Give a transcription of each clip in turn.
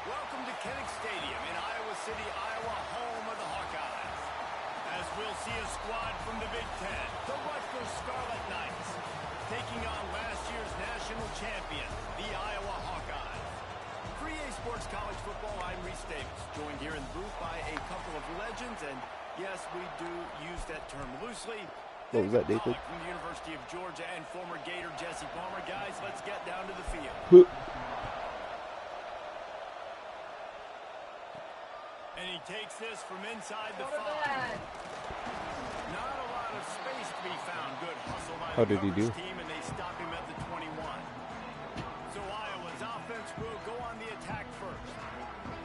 Welcome to Kinnick Stadium in Iowa City, Iowa, home of the Hawkeyes. As we'll see a squad from the Big Ten, the Rutgers Scarlet Knights, taking on last year's national champion, the Iowa Hawkeyes. For EA Sports College Football, I'm Reese Davis, joined here in the booth by a couple of legends, and yes, we do use that term loosely. What was that, David? From the University of Georgia and former Gator Jesse Palmer. Guys, let's get down to the field. And he takes this from inside the 5. Not a lot of space to be found. Good hustle by the Rutgers team, and they stop him at the 21. So Iowa's offense will go on the attack first.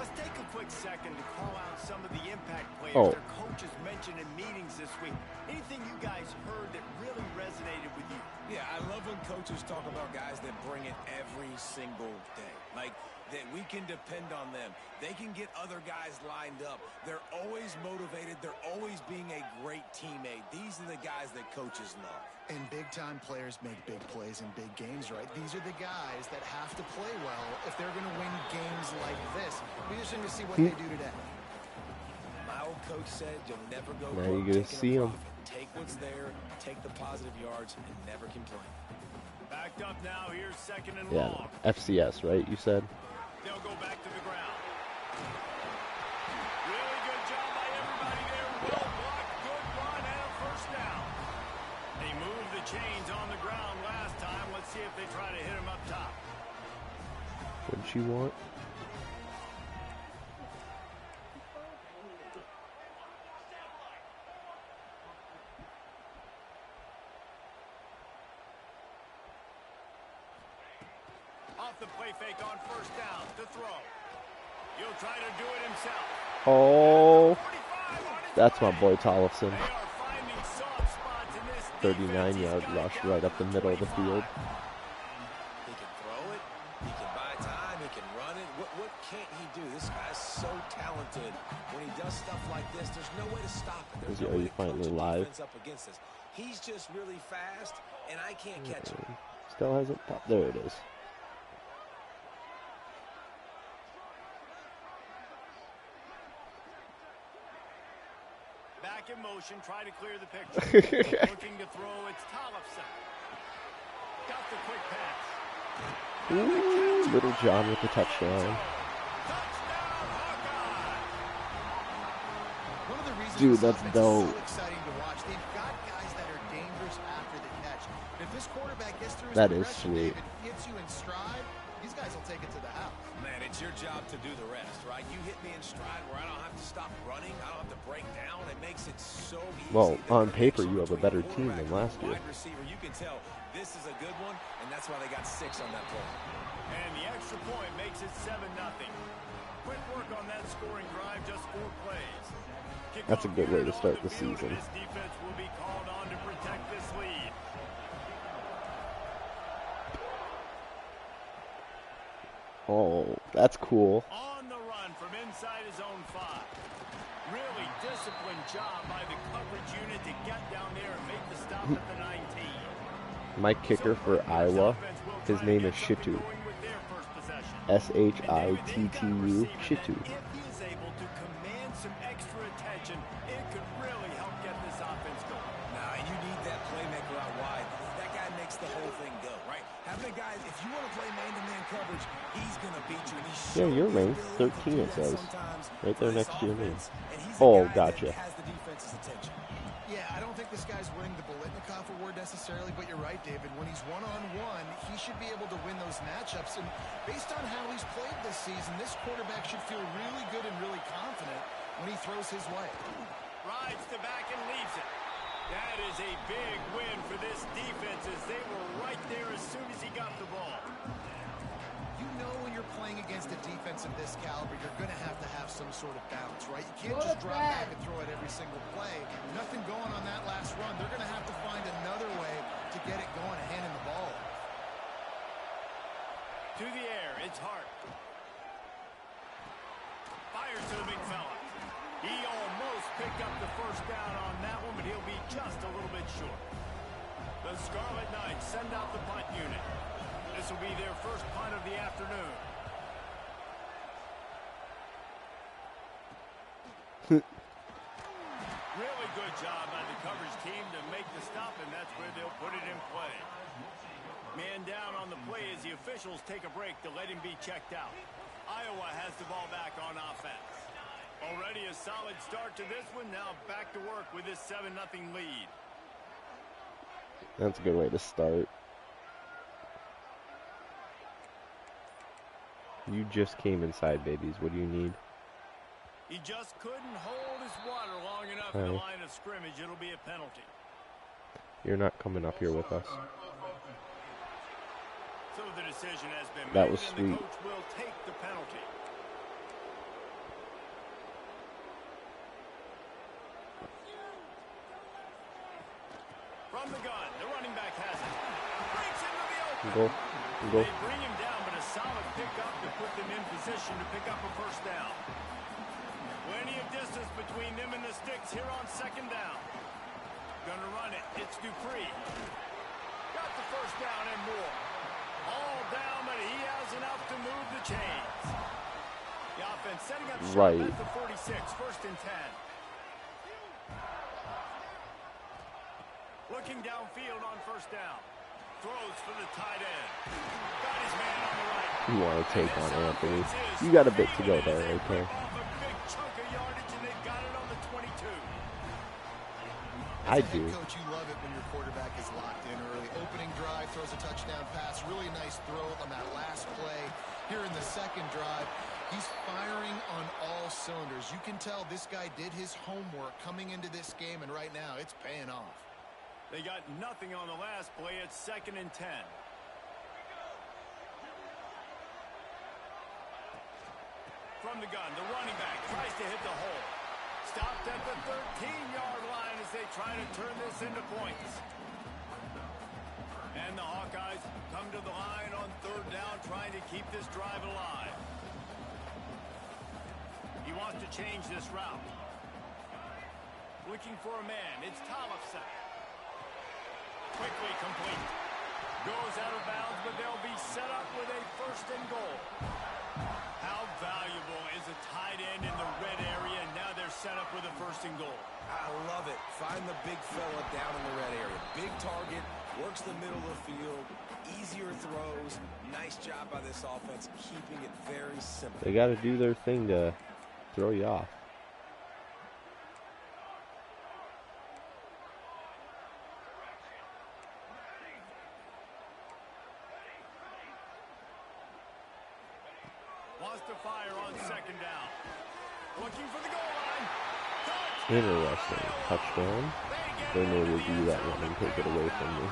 Let's take a quick second to call out some of the impact players their coaches mentioned in meetings this week. Anything you guys heard that really resonated with you? Yeah, I love when coaches talk about guys that bring it every single day. Like, that we can depend on them. They can get other guys lined up. They're always motivated. They're always being a great teammate. These are the guys that coaches love. And big-time players make big plays in big games, right? These are the guys that have to play well if they're going to win games like this. Be interesting to see what they do today. My old coach said you'll never go now you're going to see them. Take what's there, take the positive yards, and never complain. Backed up now. Here's second and long. FCS, right? You said? They'll go back to the ground. Really good job by everybody there. Well blocked, good run, and a first down. They moved the chains on the ground last time. Let's see if they try to hit him up top. What'd she want? Off the play fake on first down to throw. He'll try to do it himself. Oh, that's my boy Tollefson. 39-yard rush right up the middle of the field. He can throw it. He can buy time. He can run it. What can't he do? This guy's so talented. When he does stuff like this, there's no way to stop it. There's no way to finally live? Up against this. He's just really fast, and I can't catch him. Still hasn't popped. There it is. Back in motion, try to clear the picture. Looking to throw, it's Tollefson. Got the quick pass. Ooh, Little John with the touchdown. One of the reasons Dude, that's dope. so exciting to watch. They've got guys that are dangerous after the catch. If this quarterback gets through his progression, David, hits you in stride, these guys will take it to the house. Man, it's your job to do the rest, right? You hit me in stride where I don't have to stop running. I don't have to break down. It makes it so easy. Well, on paper, you have a better team than last year. Wide receiver, you can tell this is a good one, and that's why they got 6 on that play. And the extra point makes it 7-0. Quick work on that scoring drive, just 4 plays. That's a good way to start the season. This defense will be called on to protect this lead. Oh, that's cool. On the run from inside his own 5. Really disciplined job by the coverage unit to get down there and make the stop at the 19. My kicker for Iowa, his name is Shitu. S-H-I-T-T-U, Shitu. If he is able to command some extra attention, it could really help get this offense going. Nah, you need that playmaker out wide. That guy makes the whole thing go, right? Having a guy, if you want to play man-to-man coverage, he's going to beat you. Yeah, you're ranked 13, it says. Right there next to your name. Oh, gotcha. Yeah, I don't think this guy's winning the Bolitnikoff Award necessarily, but you're right, David. When he's one-on-one, he should be able to win those matchups. And based on how he's played this season, this quarterback should feel really good and really confident when he throws his way. Rides to back and leaves it. That is a big win for this defense as they were right there as soon as he got the ball. You know when you're playing against a defense of this caliber, you're going to have some sort of balance, right? You can't just drop back and throw it every single play. Nothing going on that last run. They're going to have to find another way to get it going and handing the ball. To the air, it's Hart. Fires to the big fella. He almost picked up the first down on that one, but he'll be just a little bit short. The Scarlet Knights send out the punt unit. This will be their first punt of the afternoon. Really good job by the coverage team to make the stop, and that's where they'll put it in play. Man down on the play as the officials take a break to let him be checked out. Iowa has the ball back on offense. Already a solid start to this one. Now back to work with this 7-0 lead. That's a good way to start. You just came inside, babies. What do you need? He just couldn't hold his water long enough in the line of scrimmage. It'll be a penalty. You're not coming up here with us. So the decision has been That made, was and sweet. the coach will take the penalty. From the gun, the running back has it. Breaks into the open. Go. Go. They bring him down, but a solid pickup to put them in position to pick up a first down. Plenty of distance between them and the sticks here on second down. Gonna run it. It's Dupree. Got the first down and more. All down, but he has enough to move the chains. The offense setting up shop at the 46, first and 10. Looking downfield on first down. Throws for the tight end. Got his man on the right. You want to take on Anthony. You got a bit to go there, right there. Off a big chunk of yardage, and they got it on the 22. I do. Coach, you love it when your quarterback is locked in early. Opening drive, throws a touchdown pass. Really nice throw on that last play. Here in the second drive, he's firing on all cylinders. You can tell this guy did his homework coming into this game, and right now it's paying off. They got nothing on the last play. It's second and 10. From the gun, the running back tries to hit the hole. Stopped at the 13-yard line as they try to turn this into points. And the Hawkeyes come to the line on third down, trying to keep this drive alive. He wants to change this route. Looking for a man. It's Tollefson. Quickly complete. Goes out of bounds, but they'll be set up with a first and goal. How valuable is a tight end in the red area, and now they're set up with a first and goal. I love it. Find the big fella down in the red area. Big target, works the middle of the field, easier throws. Nice job by this offense, keeping it very simple. They got to do their thing to throw you off. Wants to fire on second down. Looking for the goal line. Interesting. Touchdown. They may review that one and take it away from me.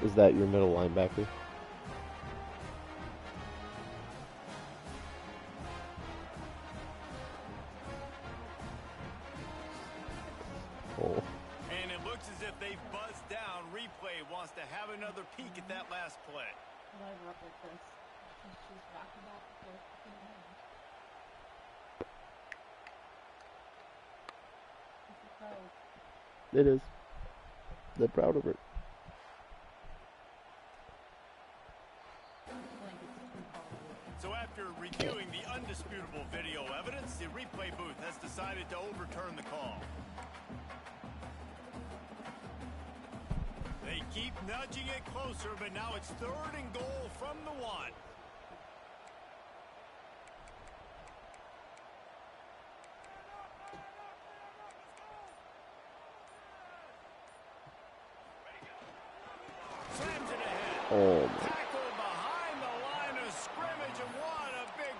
Is that your middle linebacker? Oh. And it looks as if they've buzzed down. Replay wants to have another peek at that last play. It is. They're proud of it. So after reviewing the undisputable video evidence, the replay booth has decided to overturn the call. They keep nudging it closer, but now it's third and goal from the 1. Slams it ahead. Oh my. Tackled behind the line of scrimmage, and what a big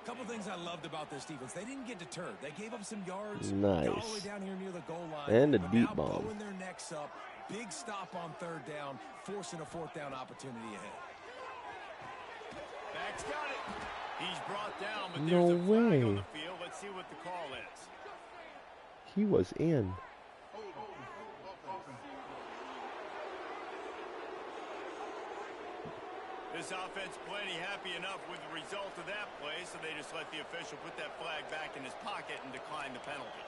A couple things I loved about this defense. They didn't get deterred. They gave up some yards. Nice. Got all the way down here near the goal line. And a but deep now bomb. blowing their necks up. Big stop on third down, forcing a fourth down opportunity ahead. Back's got it. He's brought down, but No there's a flag way. on the field. Let's see what the call is. He was in. This offense plenty happy enough with the result of that play, so they just let the official put that flag back in his pocket and decline the penalty.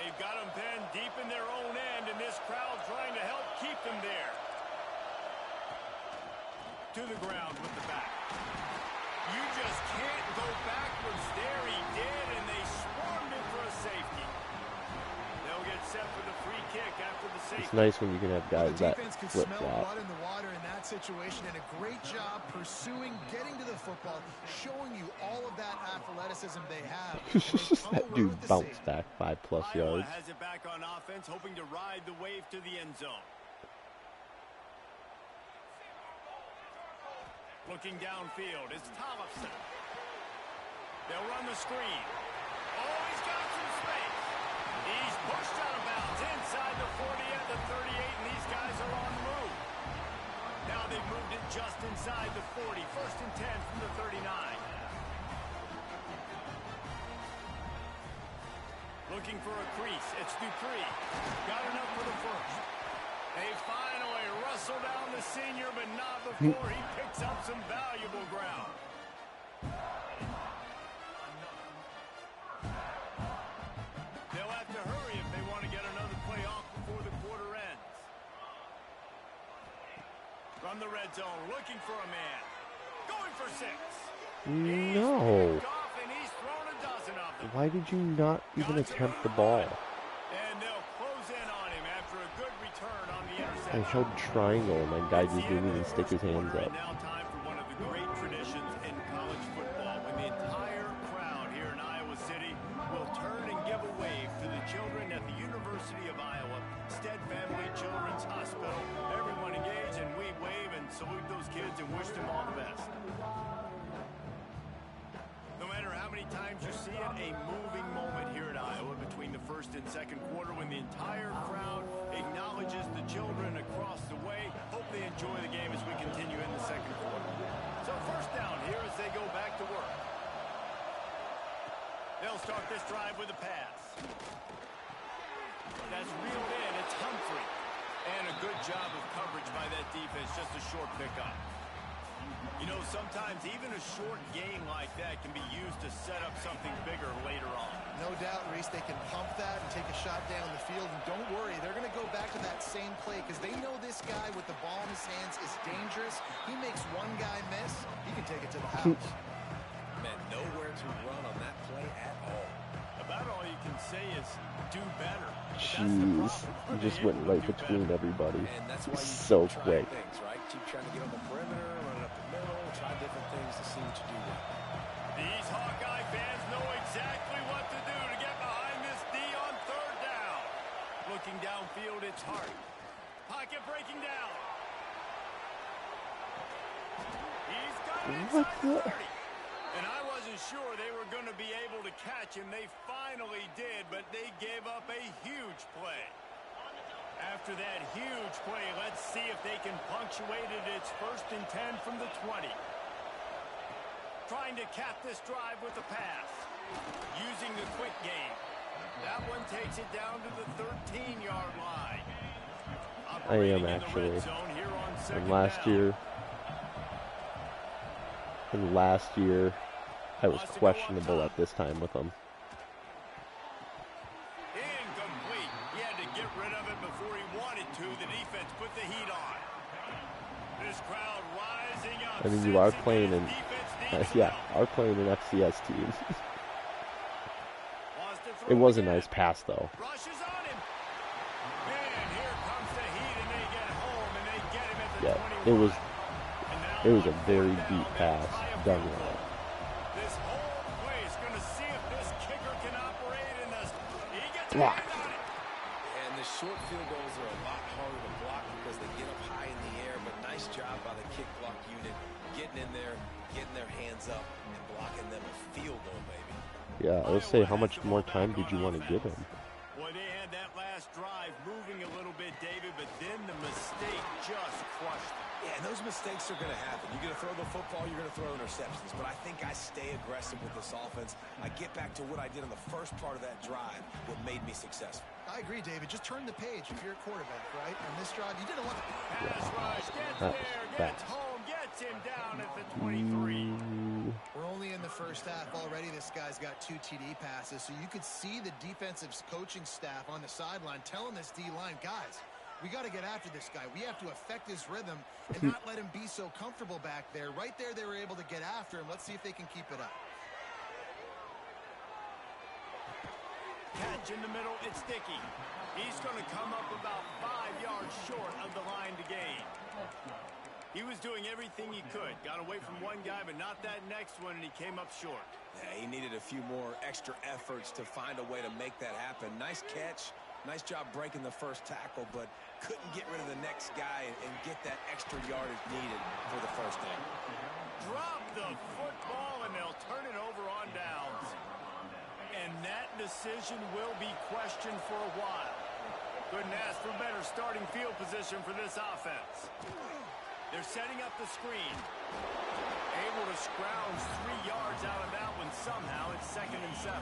They've got them pinned deep in their own end, and this crowd trying to help keep them there. To the ground with the back. You just can't go backwards there. He did, and they swarmed him for a safety. They'll get set for the free kick after the safety. It's nice when you can have guys The that defense could flip smell that. blood in the water in that situation, and a great job pursuing, getting to the football, showing you all of that athleticism they have. And they come That away dude with the bounced safety. back 5+ Iowa yards. has it back on offense, hoping to ride the wave to the end zone. Looking downfield, it's Tollefson. They'll run the screen. Oh, he's got some space. He's pushed out of bounds inside the 40 at the 38, and these guys are on the move. Now they've moved it just inside the 40. 1st and 10 from the 39. Looking for a crease. It's Dupree. Got enough for the first. They finally wrestle down the senior, but not before he picks up some valuable ground. They'll have to hurry if they want to get another play off before the quarter ends. From the red zone, looking for a man. Going for 6. No. He's off, and he's thrown a dozen of them. Why did you not even attempt the ball? And they'll close in on him after a good return on the I interception. held triangle and that guy just didn't even stick his hands up. Now time for one of the great traditions in college football, when the entire crowd here in Iowa City will turn and give a wave to the children at the University of Iowa, Stead Family Children's Hospital. Everyone engage, and we wave and salute those kids and wish them all the best. No matter how many times you see it, a moving moment here at Iowa between the first and second quarter when the entire crowd acknowledges the children across the way. Hope they enjoy the game as we continue in the second quarter. So first down here as they go back to work. They'll start this drive with a pass. That's reeled in. It's Humphrey. And a good job of coverage by that defense. Just a short pickup. You know, sometimes even a short gain like that can be used to set up something bigger later on. No doubt, Reese, they can pump that and take a shot down the field. And don't worry, they're going to go back to that same play because they know this guy with the ball in his hands is dangerous. He makes one guy miss, he can take it to the house. Man, nowhere to run on that play at all. About all you can say is do better. But that's the Jeez. problem. He just They went will right do between better. everybody. And that's why you So keep quick. trying things, right? Keep trying to get on the perimeter, run it up the middle, try different things to see what you do with. These Hawkeye fans know exactly what to do to get behind this D on third down. Looking downfield, it's Hart. Pocket breaking down. He's got it What inside the the- 30. And I wasn't sure they were going to be able to catch him. They finally did, but they gave up a huge play. After that huge play, let's see if they can punctuate it. It's 1st and 10 from the 20. Trying to cap this drive with a pass. Using the quick game. That one takes it down to the 13-yard line. I am Operating in the red actually. zone here on And second last year, I was questionable at this time with him. Incomplete. He had to get rid of it before he wanted to. The defense put the heat on. This crowd rising up. I mean, you are sensing playing his in, defense needs yeah, help. are playing an FCS team. Wants to throw It was a again. nice pass though. Rushes on him. And here comes the heat, and they get home, and they get him at the Yeah, 21. it was And now it was a on very fourth deep down, pass, they try a done field well. goal. This whole place going to see if this kicker can operate in this. He gets a Block. hand on it. And the short field goals are a lot harder to block because they get up high in the air, but nice job by the kick block unit getting getting in there, getting their hands up, and blocking them a field goal, baby. Yeah, let's say, how much more time did you want to give him? Well, they had that last drive moving a little bit, David, but then the mistake just crushed them. Yeah, and those mistakes are going to happen. You're going to throw the football, you're going to throw interceptions. But I think I stay aggressive with this offense. I get back to what I did in the first part of that drive, what made me successful. I agree, David. Just turn the page if you're a quarterback, right? On this drive, you didn't want to... Pass rush, gets there, gets home, gets him down at the 23. We're only in the first half already. This guy's got 2 TD passes, so you could see the defensive coaching staff on the sideline telling this D-line, guys, we got to get after this guy. We have to affect his rhythm and not let him be so comfortable back there. Right there, they were able to get after him. Let's see if they can keep it up. Catch in the middle, it's Dickey. He's going to come up about 5 yards short of the line to gain. He was doing everything he could. Got away from one guy, but not that next one, and he came up short. Yeah, he needed a few more extra efforts to find a way to make that happen. Nice catch. Nice job breaking the first tackle, but couldn't get rid of the next guy and get that extra yardage needed for the first down. Drop the football, and they'll turn it over on downs. And that decision will be questioned for a while. Couldn't ask for better starting field position for this offense. They're setting up the screen. Able to scrounge 3 yards out of that one somehow. It's 2nd and 7.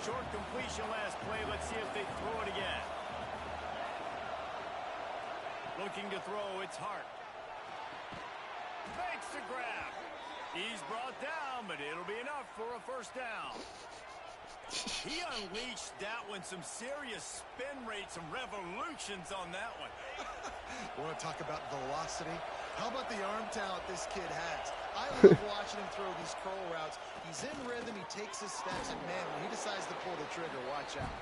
Short completion last play. Let's see if they throw it again. Looking to throw, it's Hart. Makes the grab. He's brought down, but it'll be enough for a first down. He unleashed that one. Some serious spin rates, some revolutions on that one. Want to talk about velocity? How about the arm talent this kid has? I love watching him throw these curl routes. He's in rhythm. He takes his steps, and man, when he decides to pull the trigger, watch out.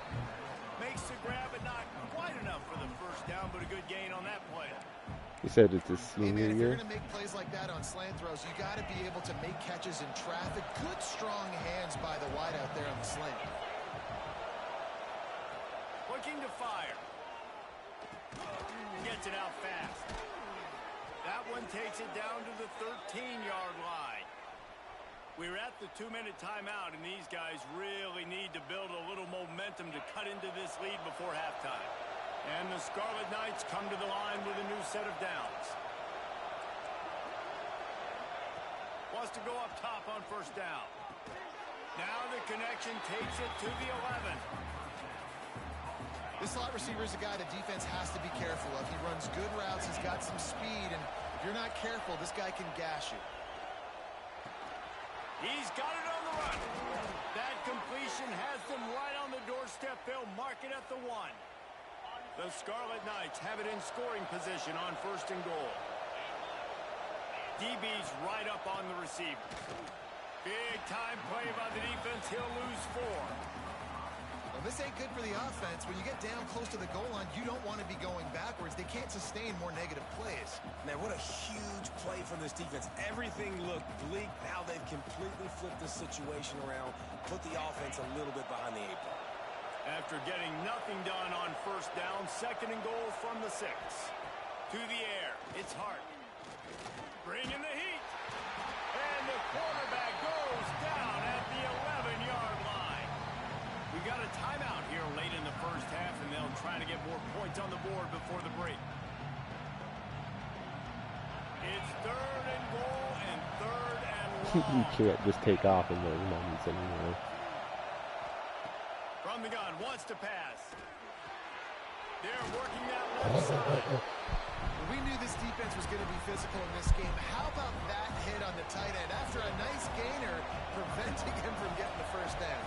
Makes the grab, but not quite enough for the first down, but a good gain on that play. He said it's his Hey senior man, if you're year. going to make plays like that on slant throws, you got to be able to make catches in traffic. Good, strong hands by the wide out there on the slant. Looking to fire. Gets it out fast. That one takes it down to the 13-yard line. We're at the 2-minute timeout, and these guys really need to build a little momentum to cut into this lead before halftime. And the Scarlet Knights come to the line with a new set of downs. Wants to go up top on first down. Now the connection takes it to the 11. This slot receiver is a guy the defense has to be careful of. He runs good routes. He's got some speed, and if you're not careful, this guy can gash you. He's got it on the run. That completion has them right on the doorstep. They'll mark it at the 1. The Scarlet Knights have it in scoring position on first and goal. DB's right up on the receiver. Big time play by the defense. He'll lose 4. Well, this ain't good for the offense. When you get down close to the goal line, you don't want to be going backwards. They can't sustain more negative plays. Man, what a huge play from this defense. Everything looked bleak. Now they've completely flipped the situation around, put the offense a little bit behind the 8 ball. After getting nothing done on first down, 2nd and goal from the 6. To the air, it's Hart. Bring in the heat. And the quarterback goes down at the 11-yard line. We got a timeout here late in the first half, and they'll try to get more points on the board before the break. It's 3rd and goal and 3rd and long. You can't just take off in those moments anymore. From the gun, wants to pass. They're working that left side. We knew this defense was going to be physical in this game. How about that hit on the tight end after a nice gainer preventing him from getting the first down?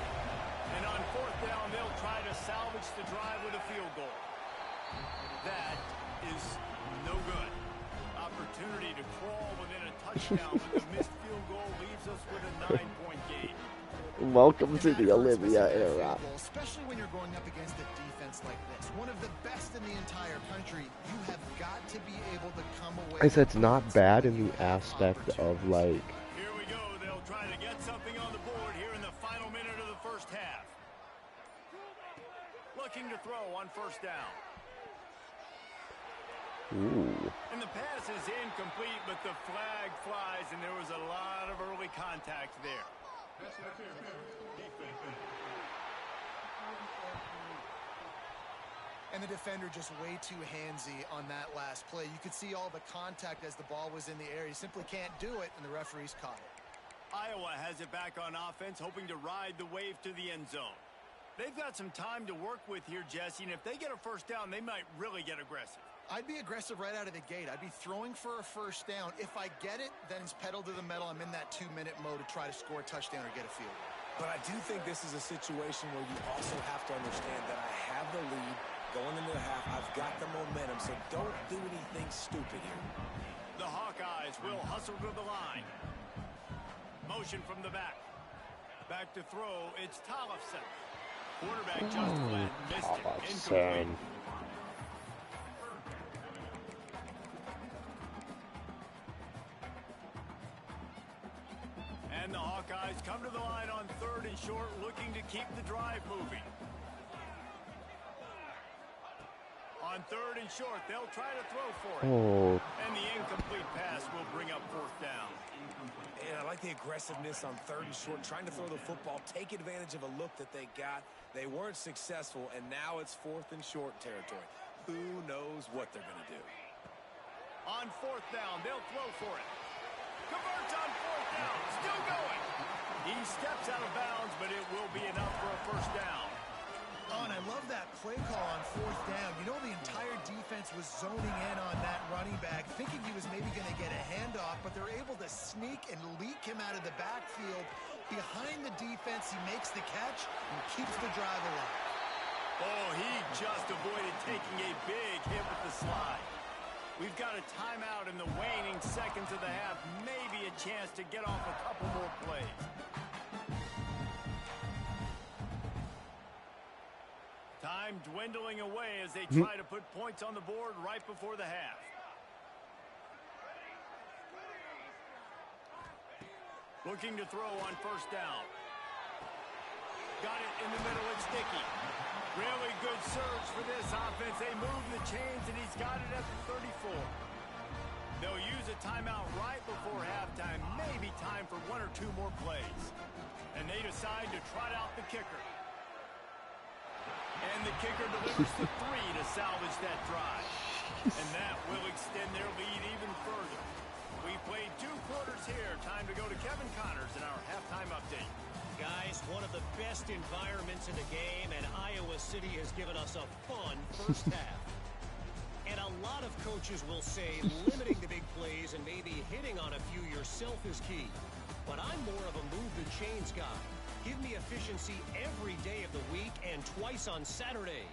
And on 4th down, they'll try to salvage the drive with a field goal. That is no good. Opportunity to crawl within a touchdown, but the missed field goal leaves us with a 9-point gain. Welcome to the Olivia era. Especially when you're going up against a defense like this. One of the best in the entire country. You have got to be able to come away. I said it's not bad in the aspect of like. Here we go. They'll try to get something on the board here in the final minute of the first half. Looking to throw on first down. Ooh. And the pass is incomplete, but the flag flies, and there was a lot of early contact there. And the defender just way too handsy on that last play. You could see all the contact as the ball was in the air. He simply can't do it, and the referee's caught it. Iowa has it back on offense, hoping to ride the wave to the end zone. They've got some time to work with here, Jesse, and if they get a first down, they might really get aggressive. I'd be aggressive right out of the gate. I'd be throwing for a first down. If I get it, then it's pedal to the metal. I'm in that 2-minute mode to try to score a touchdown or get a field goal. But I do think this is a situation where you also have to understand that I have the lead going into the half. I've got the momentum, so don't do anything stupid here. The Hawkeyes will hustle to the line. Motion from the back. Back to throw. It's Tollefson. Quarterback just flat missed it. Incomplete. And the Hawkeyes come to the line on 3rd and short, looking to keep the drive moving. On 3rd and short, they'll try to throw for it. Oh. And the incomplete pass will bring up 4th down. And I like the aggressiveness on 3rd and short, trying to throw the football, take advantage of a look that they got. They weren't successful, and now it's 4th and short territory. Who knows what they're going to do? On 4th down, they'll throw for it. Converts on 4th down, still going. He steps out of bounds, but it will be enough for a first down. Oh, and I love that play call on 4th down. You know, the entire defense was zoning in on that running back, thinking he was maybe going to get a handoff, but they're able to sneak and leak him out of the backfield. Behind the defense, he makes the catch and keeps the drive alive. Oh, he just avoided taking a big hit with the slide. We've got a timeout in the waning seconds of the half. Maybe a chance to get off a couple more plays. Time dwindling away as they try to put points on the board right before the half. Looking to throw on 1st down. Got it in the middle. It's Dickey. Really good surge for this offense. They move the chains, and he's got it at the 34. They'll use a timeout right before halftime. Maybe time for 1 or 2 more plays. And they decide to trot out the kicker. And the kicker delivers the 3 to salvage that drive. And that will extend their lead even further. We played 2 quarters here. Time to go to Kevin Connors in our halftime update. Guys, one of the best environments in the game, and Iowa City has given us a fun first half. And a lot of coaches will say limiting the big plays and maybe hitting on a few yourself is key. But I'm more of a move the chains guy. Give me efficiency every day of the week and twice on Saturday.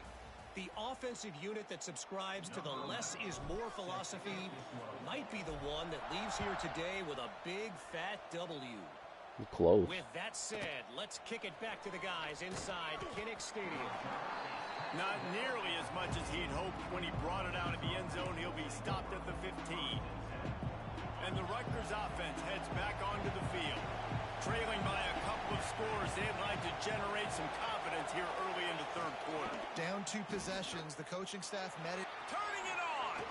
The offensive unit that subscribes to the less is more philosophy might be the one that leaves here today with a big fat W. Close. With that said, let's kick it back to the guys inside Kinnick Stadium. Not nearly as much as he'd hoped when he brought it out of the end zone. He'll be stopped at the 15. And the Rutgers offense heads back onto the field. Trailing by a couple of scores, they'd like to generate some confidence here early in the 3rd quarter. Down 2 possessions. The coaching staff met it. Turning it on!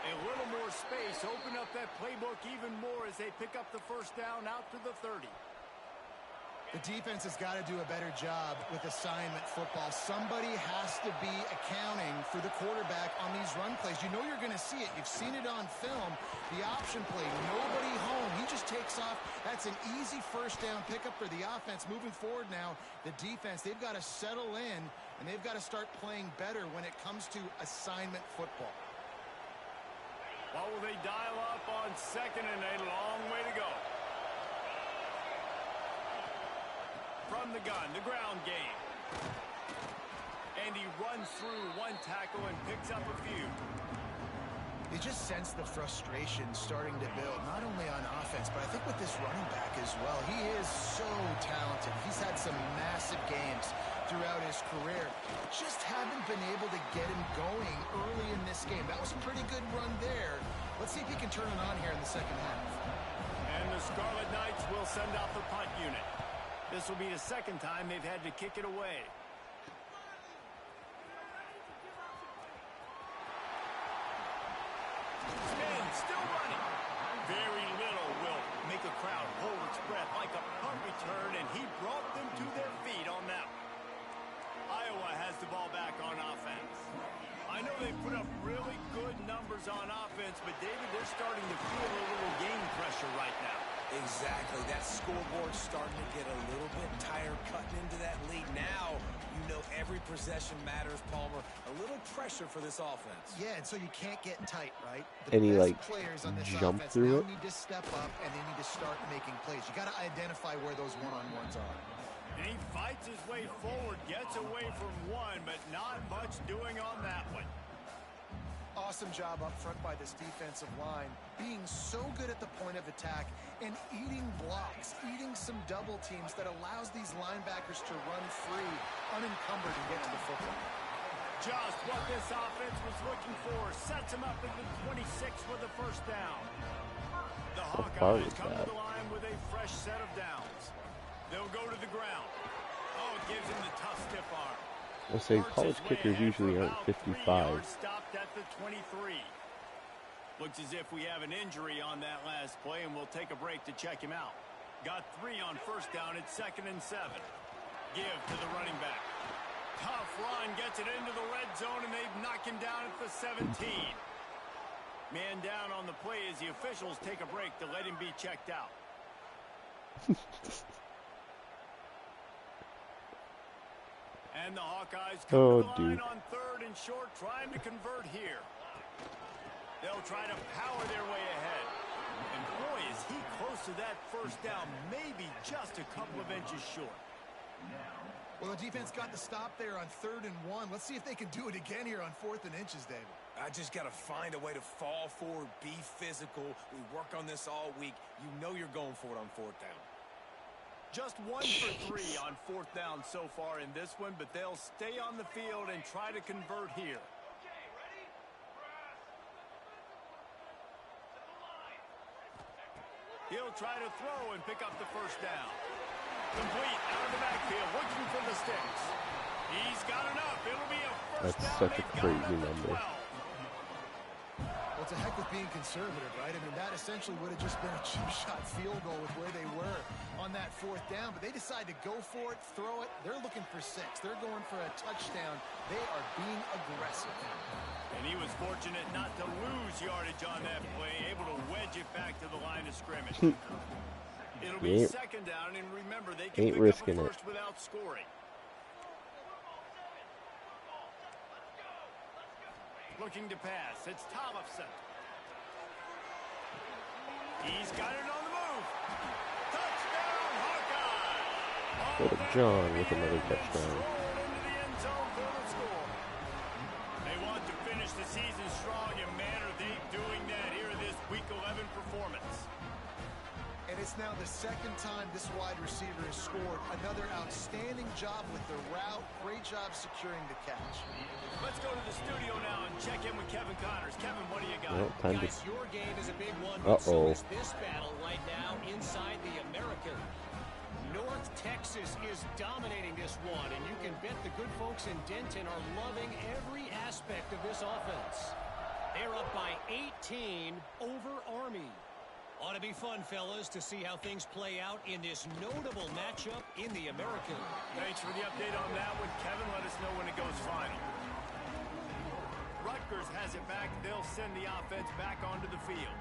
A little more space, open up that playbook even more as they pick up the first down out to the 30. The defense has got to do a better job with assignment football. Somebody has to be accounting for the quarterback on these run plays. You know you're going to see it. You've seen it on film. The option play, nobody home. He just takes off. That's an easy first down pickup for the offense. Moving forward now, the defense, they've got to settle in, and they've got to start playing better when it comes to assignment football. What will they dial up on 2nd and a long way to go? From the gun, the ground game. And he runs through 1 tackle and picks up a few. You just sense the frustration starting to build, not only on offense, but I think with this running back as well. He is so talented. He's had some massive games throughout his career. Just haven't been able to get him going early in this game. That was a pretty good run there. Let's see if he can turn it on here in the second half. And the Scarlet Knights will send out the punt unit. This will be the 2nd time they've had to kick it away. crowd hold its breath like a punt return, and he brought them to their feet on that one. Iowa has the ball back on offense. I know they put up really good numbers on offense, but David, they're starting to feel a little game pressure right now. Exactly. That scoreboard's starting to get a little bit tired cutting into that lead. Now, you know every possession matters, Palmer. A little pressure for this offense. Yeah, and so you can't get tight, right? And he, best like, players on this jump offense through now it? need to step up, and they need to start making plays. You got to identify where those one-on-ones are. And he fights his way forward, gets away from one, but not much doing on that one. Awesome job up front by this defensive line, being so good at the point of attack and eating blocks, eating some double teams that allows these linebackers to run free, unencumbered, and get to the football. Just what this offense was looking for. Sets him up at the 26 for the first down. The Hawkeyes come to the line with a fresh set of downs. They'll go to the ground. Oh, it gives him the tough stiff arm. I'll say college kickers usually aren't 55. Stopped at the 23. Looks as if we have an injury on that last play, and we'll take a break to check him out. Got 3 on first down. It's 2nd and 7. Give to the running back. Tough run, gets it into the red zone, and they've knocked him down at the 17. Man down on the play as the officials take a break to let him be checked out. And the Hawkeyes come to the line on 3rd and short, trying to convert here. They'll try to power their way ahead. And boy, is he close to that first down, maybe just a couple of inches short. Well, the defense got the stop there on 3rd and 1. Let's see if they can do it again here on 4th and inches, David. I just got to find a way to fall forward, be physical. We work on this all week. You know you're going for it on 4th down. Just 1 for 3 on 4th down so far in this one, but they'll stay on the field and try to convert here. He'll try to throw and pick up the first down. Complete out of the backfield, looking for the sticks. He's got enough. It'll be a first down. That's such a crazy number. Well, it's a heck with being conservative, right? I mean, that essentially would have just been a chip shot field goal with where they were on that 4th down, but they decide to go for it, throw it. They're looking for 6. They're going for a touchdown. They are being aggressive. And he was fortunate not to lose yardage on that play, able to wedge it back to the line of scrimmage. It'll be 2nd down, and remember, they can pick up a first without scoring. Looking to pass. It's Tollefson. He's got it on the move. Touchdown, Hawkeye! Go to John with another touchdown. Into the end zone for the score. They want to finish the season strong, and man, are they doing that here in this Week 11 performance. And it's now the 2nd time this wide receiver has scored. Another outstanding job with the route. Great job securing the catch. Let's go to the studio now and check in with Kevin Connors. Kevin, what do you got? Well, Guys, your game is a big one, but so is this battle right now inside the American. North Texas is dominating this one, and you can bet the good folks in Denton are loving every aspect of this offense. They're up by 18 over Army. Ought to be fun, fellas, to see how things play out in this notable matchup in the American. Thanks for the update on that one, Kevin. Let us know when it goes final. Rutgers has it back. They'll send the offense back onto the field.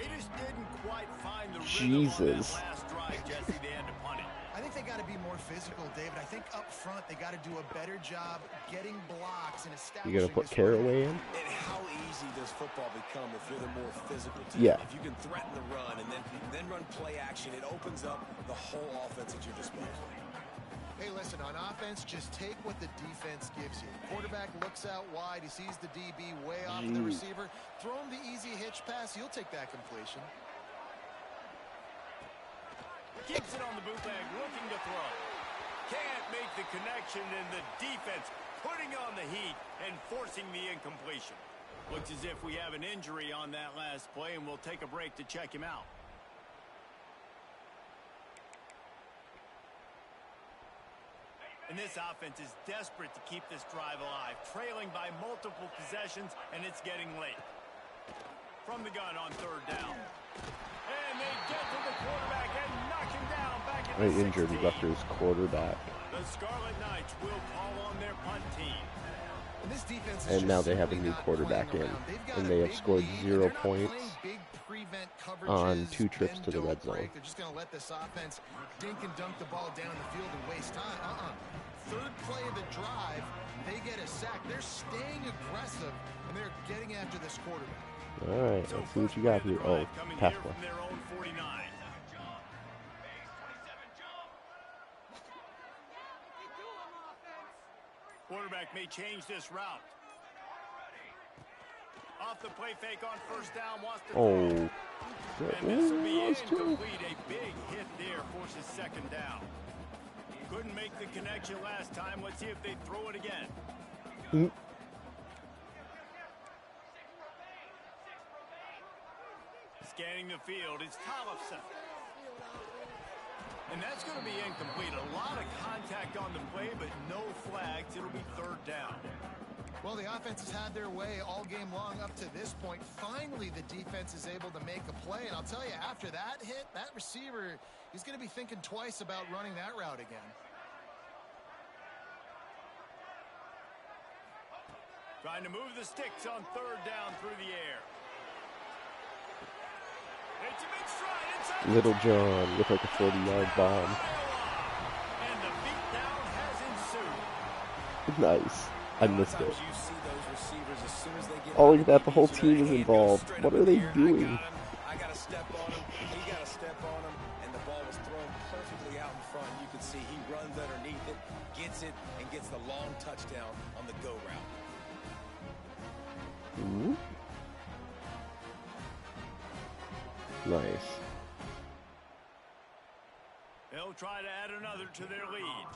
They just didn't quite find the rhythm on that last drive, Jesse. They had to punt it. I think they got to be more physical, David. I think up front they got to do a better job getting blocks and establishing. You got to put Caraway in? And how easy does football become if you're the more physical team? Yeah. If you can threaten the run and then run play action, it opens up the whole offense at your disposal. Hey, listen, on offense, just take what the defense gives you. Quarterback looks out wide. He sees the DB way off the receiver. Throw him the easy hitch pass. He'll take that completion. Keeps it on the bootleg, looking to throw. Can't make the connection, and the defense putting on the heat and forcing the incompletion. Looks as if we have an injury on that last play, and we'll take a break to check him out. And this offense is desperate to keep this drive alive, trailing by multiple possessions, and it's getting late. From the gun on 3rd down. And they get to the quarterback and knock him down back in They the injured 16. Rutgers quarterback. The Scarlet Knights will call on their punt team. And this defense is And just now they have a simply new not quarterback playing in. around. They've got And a they have big scored lead, 0 and they're not points playing big prevent on coverages, 2 trips bend to the red don't break. zone. They're just going to let this offense dink and dunk the ball down the field and waste time. Third play of the drive, they get a sack. They're staying aggressive, and they're getting after this quarterback. All right, let's see what you got here. Oh, pass play. From their own 49. Quarterback may change this route. Off the play fake on first down, wants to throw. Oh. And this will be That's true. incomplete. A big hit there forces second down. Couldn't make the connection last time. Let's see if they throw it again. Scanning the field, it's Tollefson. And that's going to be incomplete. A lot of contact on the play, but no flags. It'll be third down. Well, the offense has had their way all game long up to this point. Finally, the defense is able to make a play. And I'll tell you, after that hit, that receiver, he's going to be thinking twice about running that route again. Trying to move the sticks on third down through the air. It's a big stride inside. Little John with like a 40-yard bomb. And the beatdown has ensued. Nice. I missed it. You see those receivers as soon as they get Oh, look at that. The whole team is involved. What are they doing? I got to step on him. He got to step on him. And the ball was thrown perfectly out in front. You can see he runs underneath it, gets it, and gets the long touchdown on the go route. Ooh. Nice. They'll try to add another to their lead.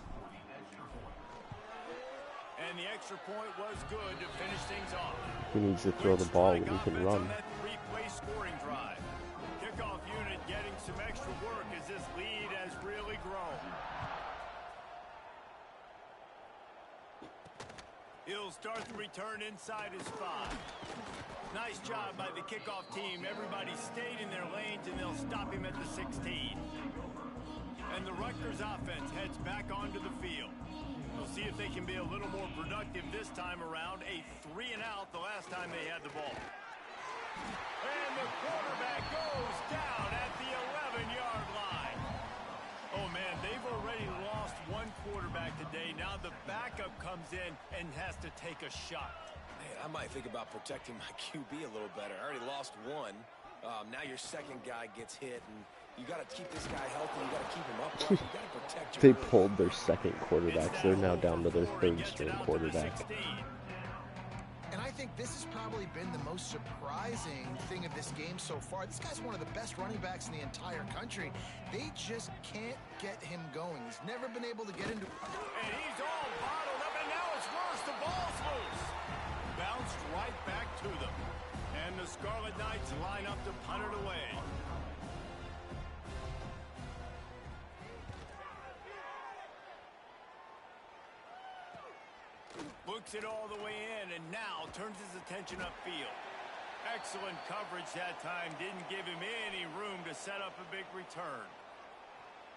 And the extra point was good to finish things off. He needs to throw the ball when he can run. That three-play scoring drive. Kickoff unit getting some extra work as this lead has really grown. He'll start the return inside his 5. Nice job by the kickoff team. Everybody stayed in their lanes, and they'll stop him at the 16. And the Rutgers offense heads back onto the field. We'll see if they can be a little more productive this time around. A 3-and-out the last time they had the ball. And the quarterback goes down at the 11-yard line. Oh, man, they've already lost one quarterback today. Now the backup comes in and has to take a shot. Man, I might think about protecting my QB a little better. I already lost one. Now your second guy gets hit, and you got to keep this guy healthy. You got to keep him upright. You got to protect your They pulled their second quarterback. So they're now down to their third-string quarterback. And I think this has probably been the most surprising thing of this game so far. This guy's one of the best running backs in the entire country. They just can't get him going. He's never been able to get into... And he's all bottled up, and now it's worse. The ball's loose. Bounced right back to them. And the Scarlet Knights line up to punt it away. Looks it all the way in, and now turns his attention upfield. Excellent coverage that time. Didn't give him any room to set up a big return.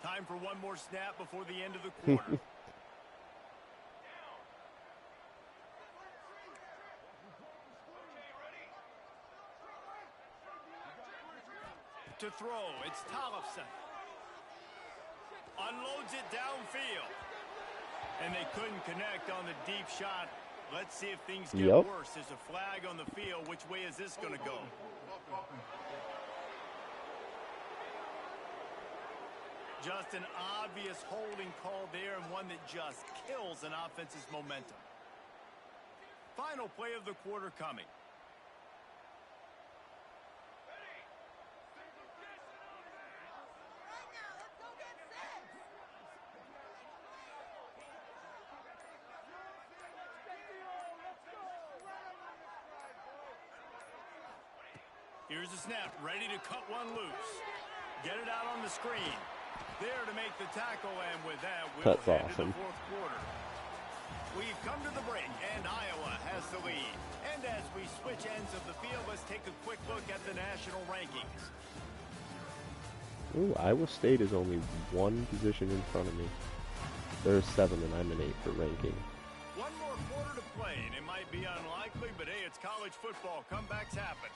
Time for one more snap before the end of the quarter. To throw, it's Tollefson. Unloads it downfield. And they couldn't connect on the deep shot. Let's see if things get worse. There's a flag on the field. Which way is this going to go? Just an obvious holding call there, and one that just kills an offense's momentum. Final play of the quarter coming. Here's the snap, ready to cut one loose. Get it out on the screen. There to make the tackle, and with that, we'll head to the fourth quarter. We've come to the break, and Iowa has the lead. And as we switch ends of the field, let's take a quick look at the national rankings. Ooh, Iowa State is only one position in front of me. They're 7 and I'm an 8 for ranking. One more quarter to play, and it might be unlikely, but hey, it's college football. Comebacks happen.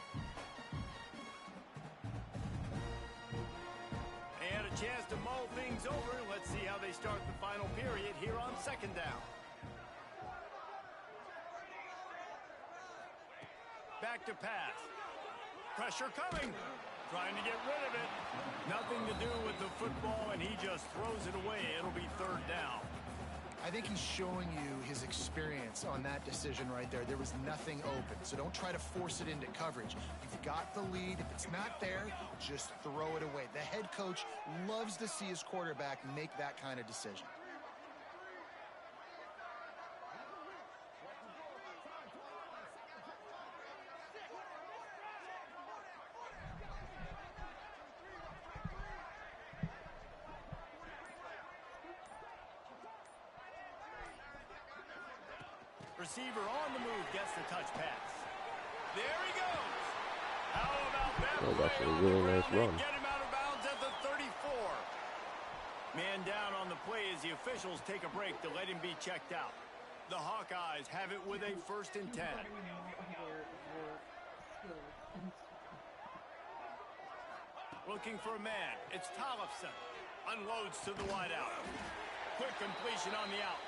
They had a chance to mull things over. Let's see how they start the final period here on second down. Back to pass. Pressure coming. Trying to get rid of it. Nothing to do with the football, and he just throws it away. It'll be third down. I think he's showing you his experience on that decision right there. There was nothing open, so don't try to force it into coverage. You've got the lead. If it's not there, just throw it away. The head coach loves to see his quarterback make that kind of decision. Receiver on the move gets the touch pass. There he goes. How about that? That was actually a really nice run. Get him out of bounds at the 34. Man down on the play as the officials take a break to let him be checked out. The Hawkeyes have it with a 1st and 10. Looking for a man. It's Tollefson. Unloads to the wideout. Quick completion on the out.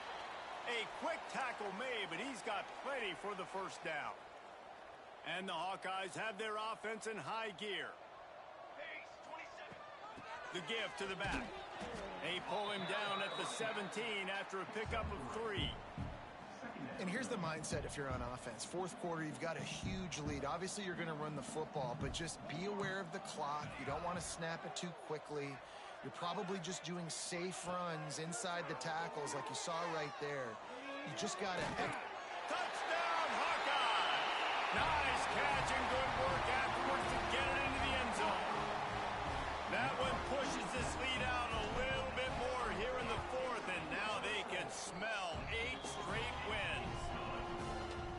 A quick tackle made, but he's got plenty for the 1st down. And the Hawkeyes have their offense in high gear. The give to the back. They pull him down at the 17 after a pickup of 3. And here's the mindset if you're on offense. 4th quarter, you've got a huge lead. Obviously, you're going to run the football, but just be aware of the clock. You don't want to snap it too quickly. You're probably just doing safe runs inside the tackles like you saw right there. You just got to... Touchdown, Hawkeye! Nice catch and good work afterwards to get it into the end zone. That one pushes this lead out a little bit more here in the 4th, and now they can smell 8 straight wins.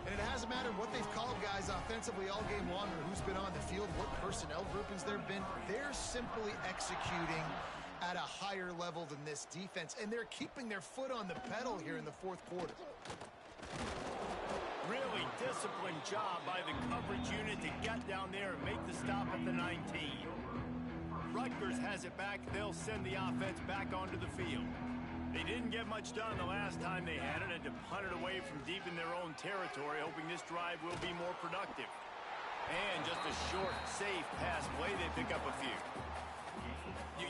And it hasn't mattered what they've called guys offensively all game long or who's been on the field, what personnel groupings there have been. They're simply executing at a higher level than this defense, and they're keeping their foot on the pedal here in the 4th quarter. Really disciplined job by the coverage unit to get down there and make the stop at the 19. Rutgers has it back. They'll send the offense back onto the field. They didn't get much done the last time they had it, and to punt it away from deep in their own territory, hoping this drive will be more productive. And just a short, safe pass play, they pick up a few.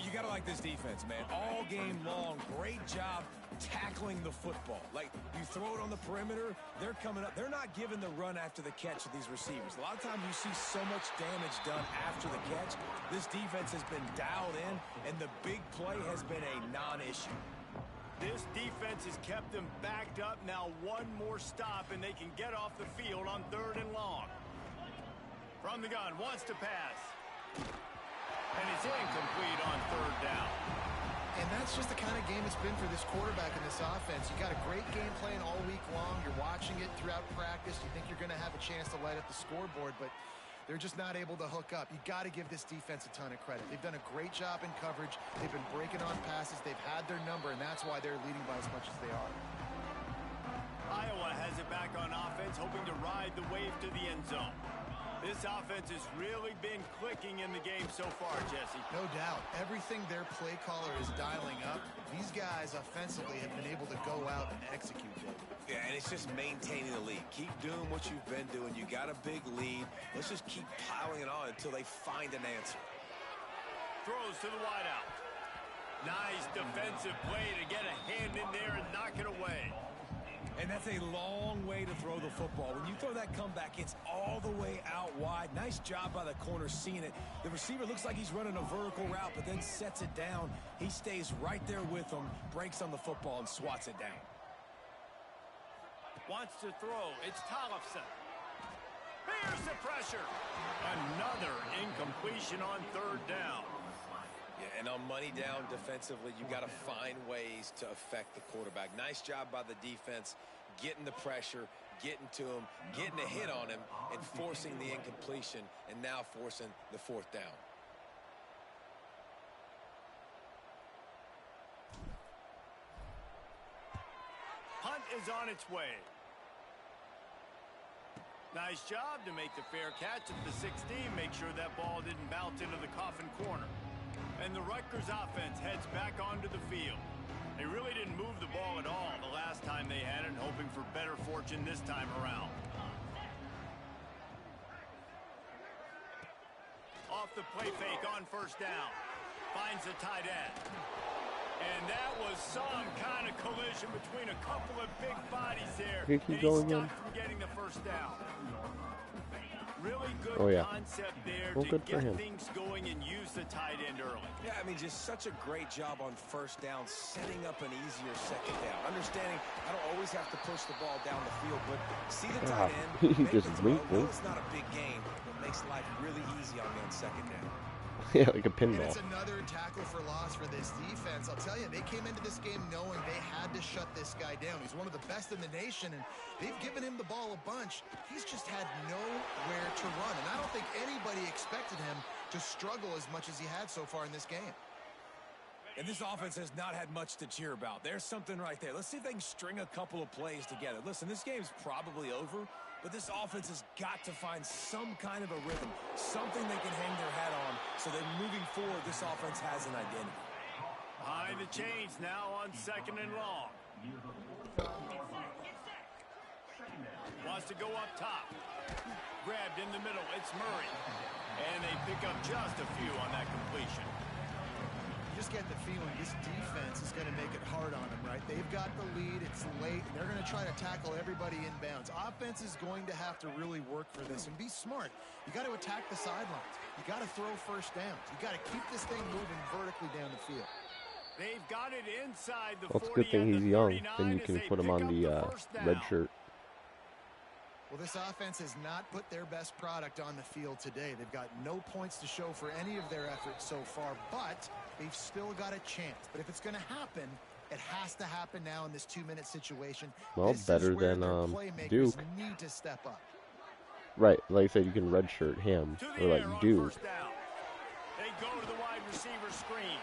You got to like this defense, man. All game long, great job tackling the football. Like, you throw it on the perimeter, they're coming up. They're not giving the run after the catch of these receivers. A lot of times you see so much damage done after the catch. This defense has been dialed in, and the big play has been a non-issue. This defense has kept them backed up. Now one more stop, and they can get off the field on 3rd and long. From the gun, wants to pass. And it's incomplete on 3rd down. And that's just the kind of game it's been for this quarterback in this offense. You got a great game plan all week long. You're watching it throughout practice. You think you're going to have a chance to light up the scoreboard, but they're just not able to hook up. You got to give this defense a ton of credit. They've done a great job in coverage. They've been breaking on passes. They've had their number, and that's why they're leading by as much as they are. Iowa has it back on offense, hoping to ride the wave to the end zone. This offense has really been clicking in the game so far, Jesse. No doubt. Everything their play caller is dialing up, these guys offensively have been able to go out and execute, David. Yeah, and it's just maintaining the lead. Keep doing what you've been doing. You got a big lead. Let's just keep piling it on until they find an answer. Throws to the wideout. Nice defensive play to get a hand in there and knock it away. And that's a long way to throw the football. When you throw that comeback, it's all the way out wide. Nice job by the corner seeing it. The receiver looks like he's running a vertical route, but then sets it down. He stays right there with him, breaks on the football, and swats it down. Wants to throw. It's Tollefson. Here's the pressure. Another incompletion on 3rd down. Yeah, and on money down defensively, you got to find ways to affect the quarterback. Nice job by the defense, getting the pressure, getting to him, getting a hit on him, and forcing the incompletion, and now forcing the 4th down. is on its way. Nice job to make the fair catch at the 16. Make sure that ball didn't bounce into the coffin corner. And the Rutgers offense heads back onto the field. They really didn't move the ball at all the last time they had it, hoping for better fortune this time around. Off the play fake on first down. Finds the tight end. And that was some kind of collision between a couple of big bodies there. Can he keep going stopped in? from getting the first down. Really good concept there to get things going and use the tight end early. Yeah, I mean, just such a great job on first down, setting up an easier second down. Understanding I don't always have to push the ball down the field, but see the tight end. He just winked. It's not a big gain, but makes life really easy on me on second down. Yeah, like a pinball. And it's another tackle for loss for this defense. I'll tell you, they came into this game knowing they had to shut this guy down. He's one of the best in the nation, and they've given him the ball a bunch. He's just had nowhere to run, and I don't think anybody expected him to struggle as much as he had so far in this game. And this offense has not had much to cheer about. There's something right there. Let's see if they can string a couple of plays together. Listen, this game's probably over, but this offense has got to find some kind of a rhythm, something they can hang their hat on, so that moving forward, this offense has an identity. Behind the chains now on second and long. Wants to go up top. Grabbed in the middle. It's Murray. And they pick up just a few on that completion. You just get the feeling this defense is going to make it hard on them, right? They've got the lead. It's late. And they're going to try to tackle everybody inbounds. Offense is going to have to really work for this and be smart. You got to attack the sidelines. You got to throw first downs. You got to keep this thing moving vertically down the field. They've got it inside the 40. Well, it's a good thing he's young. Then you can put him on the red shirt. Well, this offense has not put their best product on the field today. They've got no points to show for any of their efforts so far, but they've still got a chance. But if it's going to happen, it has to happen now in this 2-minute situation. Well, this better is where than their Duke. need to step up. Right, like I said, you can redshirt him, or like Duke. They go to the wide receiver screen.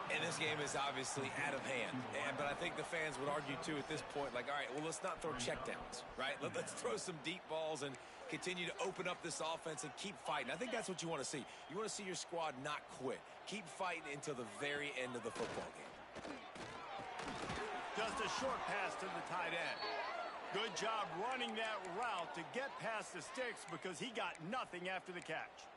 And this game is obviously out of hand. But I think the fans would argue, too, at this point, like, all right, well, let's not throw checkdowns, right? Let's throw some deep balls and continue to open up this offense and keep fighting. I think that's what you want to see. You want to see your squad not quit. Keep fighting until the very end of the football game. Just a short pass to the tight end. Good job running that route to get past the sticks because he got nothing after the catch.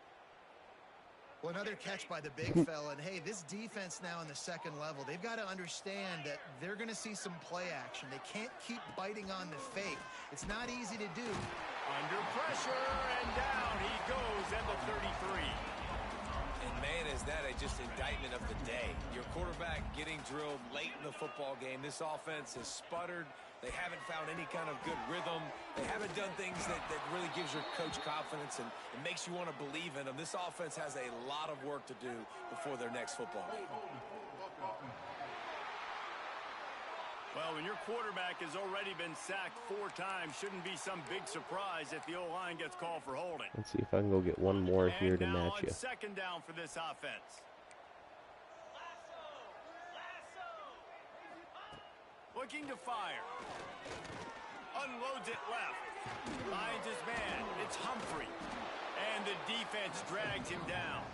Well, another catch by the big fella. And, hey, this defense now in the second level, they've got to understand that they're going to see some play action. They can't keep biting on the fake. It's not easy to do. Under pressure, and down he goes at the 33. And, man, is that just indictment of the day. Your quarterback getting drilled late in the football game. This offense has sputtered. They haven't found any kind of good rhythm. They haven't done things that really gives your coach confidence and it makes you want to believe in them. This offense has a lot of work to do before their next football game. Well, when your quarterback has already been sacked 4 times, shouldn't be some big surprise if the O-line gets called for holding. Let's see if I can go get one more here to match you. Second down for this offense. Looking to fire. Unloads it left. Finds his man. It's Humphrey. And the defense drags him down.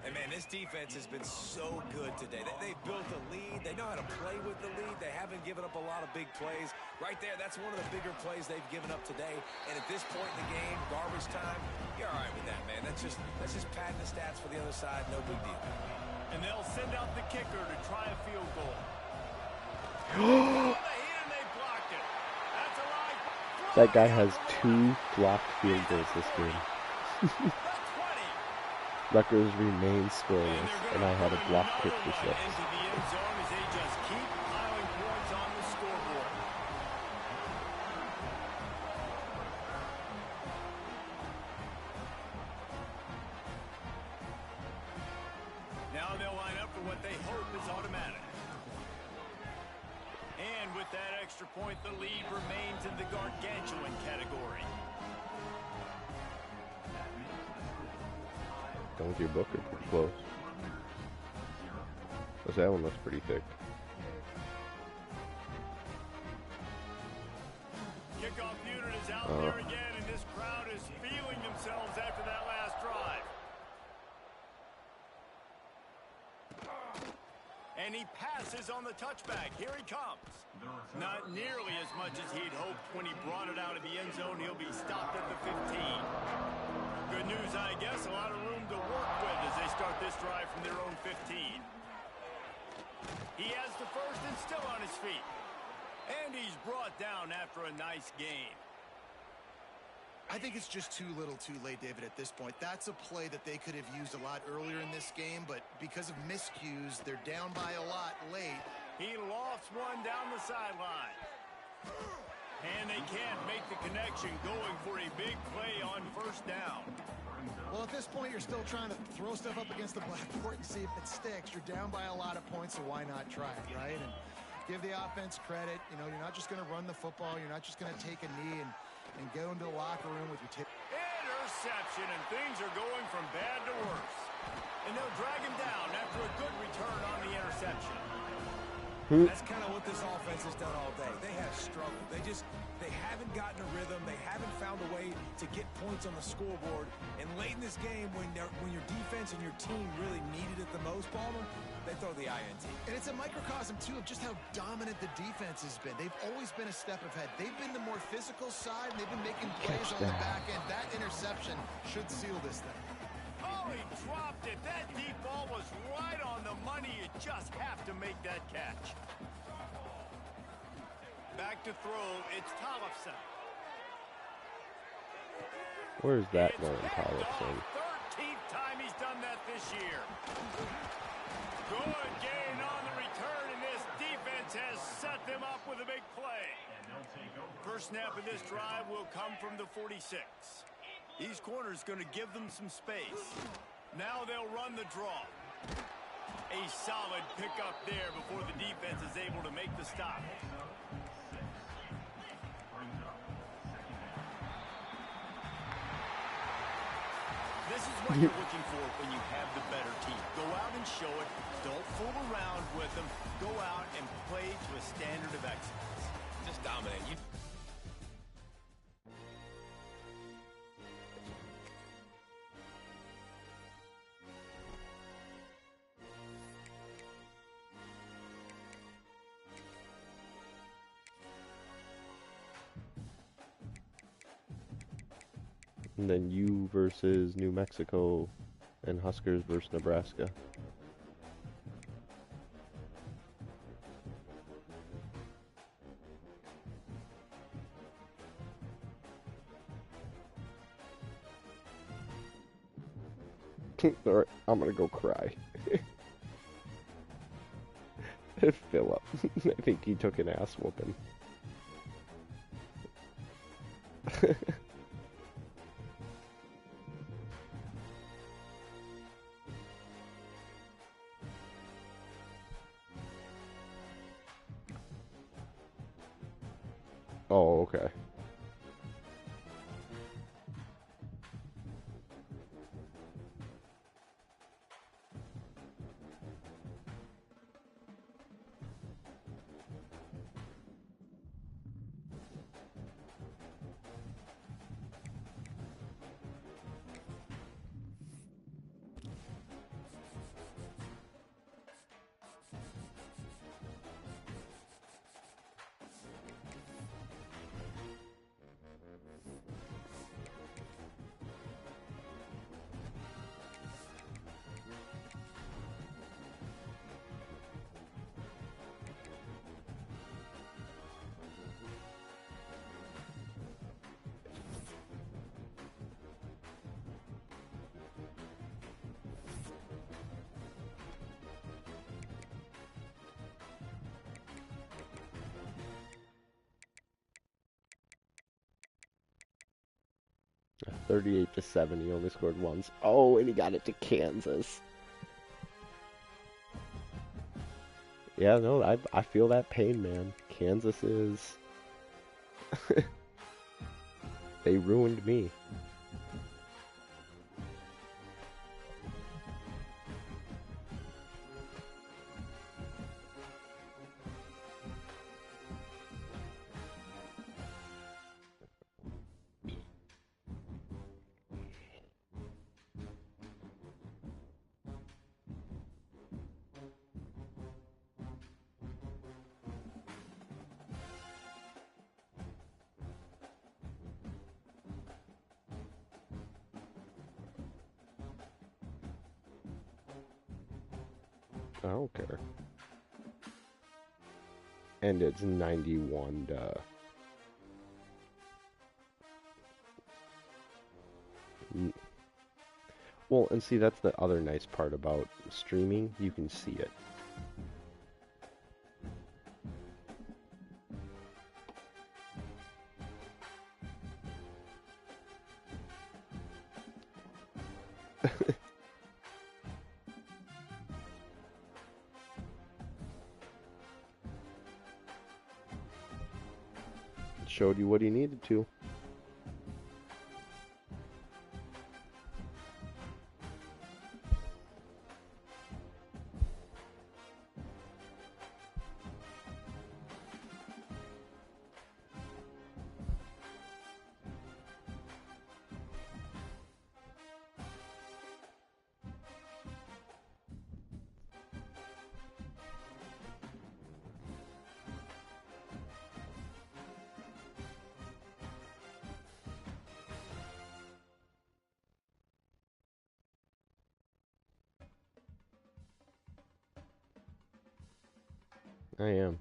And, man, this defense has been so good today. They've built a lead. They know how to play with the lead. They haven't given up a lot of big plays. Right there, that's one of the bigger plays they've given up today. And at this point in the game, garbage time, you're all right with that, man. That's just padding the stats for the other side. No big deal. And they'll send out the kicker to try a field goal. That guy has 2 blocked field goals this game. Rutgers remains scoreless, and I had a blocked kick for 6. Now they'll line up for what they hope is automatic. And with that extra point, the lead remains in the gargantuan category. Done with your book or pretty close? Because that one looks pretty thick. out there again, and this crowd is feeling themselves after that last drive. And he passes on the touchback. Here he comes. Not nearly as much as he'd hoped when he brought it out of the end zone. He'll be stopped at the 15. Good news, I guess. A lot of room to work with as they start this drive from their own 15. He has the first and still on his feet. And he's brought down after a nice gain. I think it's just too little too late, David, at this point. That's a play that they could have used a lot earlier in this game, but because of miscues, they're down by a lot late. He lofts one down the sideline. And they can't make the connection, going for a big play on first down. Well, at this point, you're still trying to throw stuff up against the blackboard and see if it sticks. You're down by a lot of points, so why not try it, right? And give the offense credit. You know, you're not just going to run the football. You're not just going to take a knee and go into the locker room with your tip. Interception, and things are going from bad to worse. And they'll drag him down after a good return on the interception. That's kind of what this offense has done all day. They have struggled. They haven't gotten a rhythm. They haven't found a way to get points on the scoreboard. And late in this game, when your defense and your team really needed it the most, Palmer, they throw the INT. And it's a microcosm, too, of just how dominant the defense has been. They've always been a step ahead. They've been the more physical side, and they've been making plays on the back end. That interception should seal this thing. Oh, he dropped it. That deep ball was right on the money. You just have to make that catch. Back to throw. It's Tollefson. Where's that going, Tollefson? 13th time he's done that this year. Good gain on the return, and this defense has set them up with a big play. First snap of this drive will come from the 46. These corners going to give them some space. Now they'll run the draw. A solid pickup there before the defense is able to make the stop. This is what you're looking for when you have the better team. Go out and show it. Don't fool around with them. Go out and play to a standard of excellence. Just dominate. And then you versus New Mexico and Huskers versus Nebraska. Alright, I'm gonna go cry. Philip. I think he took an ass whooping. Oh, okay. A 38-7. He only scored once. Oh, and he got it to Kansas. Yeah, no, I feel that pain, man. Kansas is... They ruined me. I don't care. And it's 91 to... Well, and see, that's the other nice part about streaming. You can see it. Showed you what he needed to. I am.